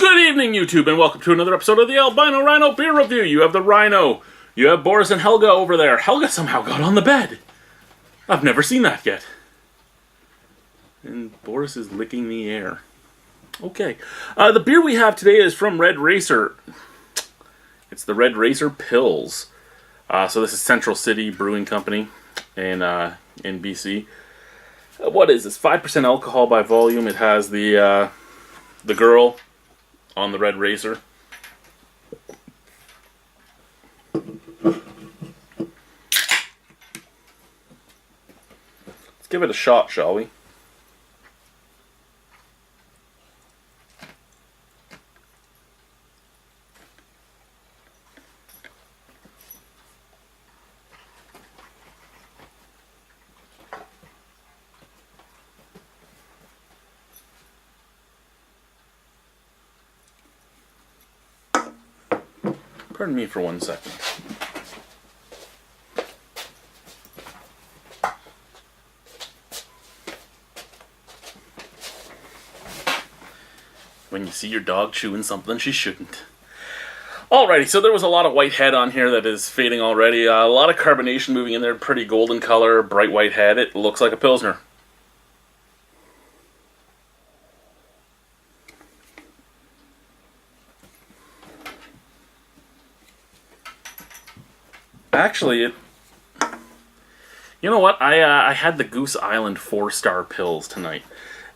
Good evening, YouTube, and welcome to another episode of the Albino Rhino Beer Review. You have the Rhino. You have Boris and Helga over there. Helga somehow got on the bed. I've never seen that yet. And Boris is licking the air. Okay. The beer we have today is from Red Racer. It's the Red Racer Pils. So this is Central City Brewing Company in BC. What is this? 5% alcohol by volume. It has the girl on the Red Racer. Let's give it a shot, shall we? Pardon me for 1 second. When you see your dog chewing something she shouldn't. Alrighty, so there was a lot of white head on here that is fading already. A lot of carbonation moving in there, pretty golden color, bright white head. It looks like a Pilsner. Actually, you know what? I had the Goose Island 4-star Pils tonight,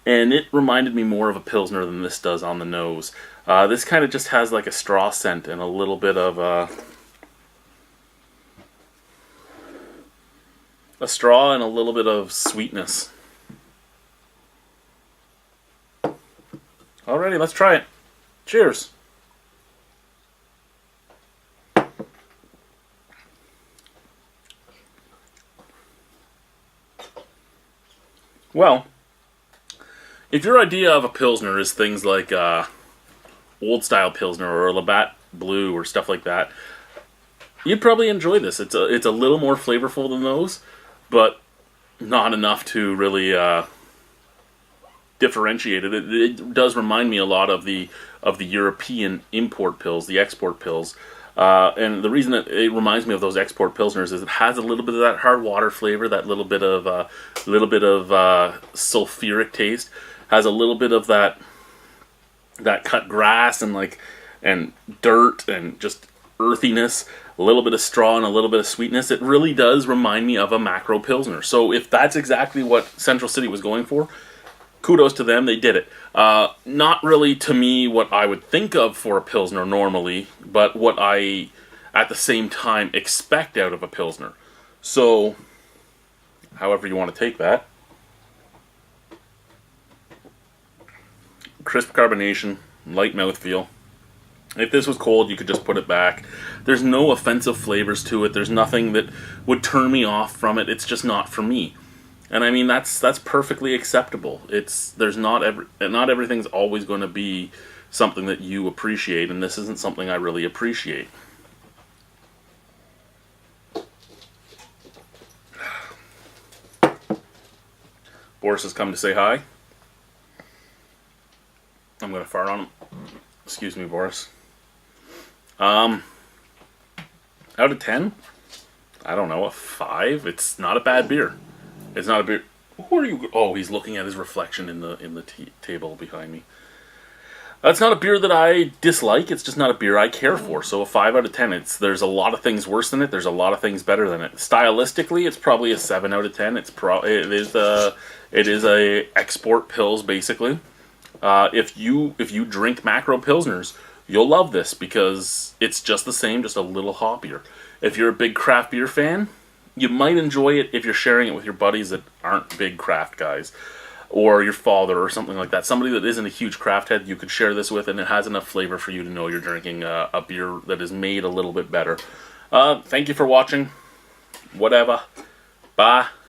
and it reminded me more of a Pilsner than this does on the nose. This kind of just has like a straw scent and a little bit of a straw and a little bit of sweetness. Alrighty, let's try it. Cheers. Well, if your idea of a Pilsner is things like old-style Pilsner or a Labatt Blue or stuff like that, you'd probably enjoy this. It's a little more flavorful than those, but not enough to really differentiate it. It does remind me a lot of the European import Pils, the export Pils. And the reason that it reminds me of those export Pilsners is it has a little bit of that hard water flavor, that little bit of sulfuric taste, has a little bit of that cut grass and dirt and just earthiness, a little bit of straw and a little bit of sweetness. It really does remind me of a macro Pilsner. So if that's exactly what Central City was going for, kudos to them, they did it. Not really, to me, what I would think of for a Pilsner normally, but what I, at the same time, expect out of a Pilsner. So, however you want to take that. Crisp carbonation, light mouthfeel. If this was cold, you could just put it back. There's no offensive flavors to it. There's nothing that would turn me off from it. It's just not for me. And I mean, that's perfectly acceptable. There's not everything's always going to be something that you appreciate, and this isn't something I really appreciate. Boris has come to say hi. I'm going to fart on him. Excuse me, Boris. Out of 10? I don't know, a 5? It's not a bad beer. It's not a beer. Who are you? Oh, he's looking at his reflection in the table behind me. It's not a beer that I dislike. It's just not a beer I care for. So a 5 out of 10. There's a lot of things worse than it. There's a lot of things better than it. Stylistically, it's probably a 7 out of 10. It is a export Pils basically. If you drink macro Pilsners, you'll love this because it's just the same, just a little hoppier. If you're a big craft beer fan, you might enjoy it if you're sharing it with your buddies that aren't big craft guys, or your father or something like that. Somebody that isn't a huge craft head, you could share this with, and it has enough flavor for you to know you're drinking a beer that is made a little bit better. Thank you for watching. Whatever. Bye.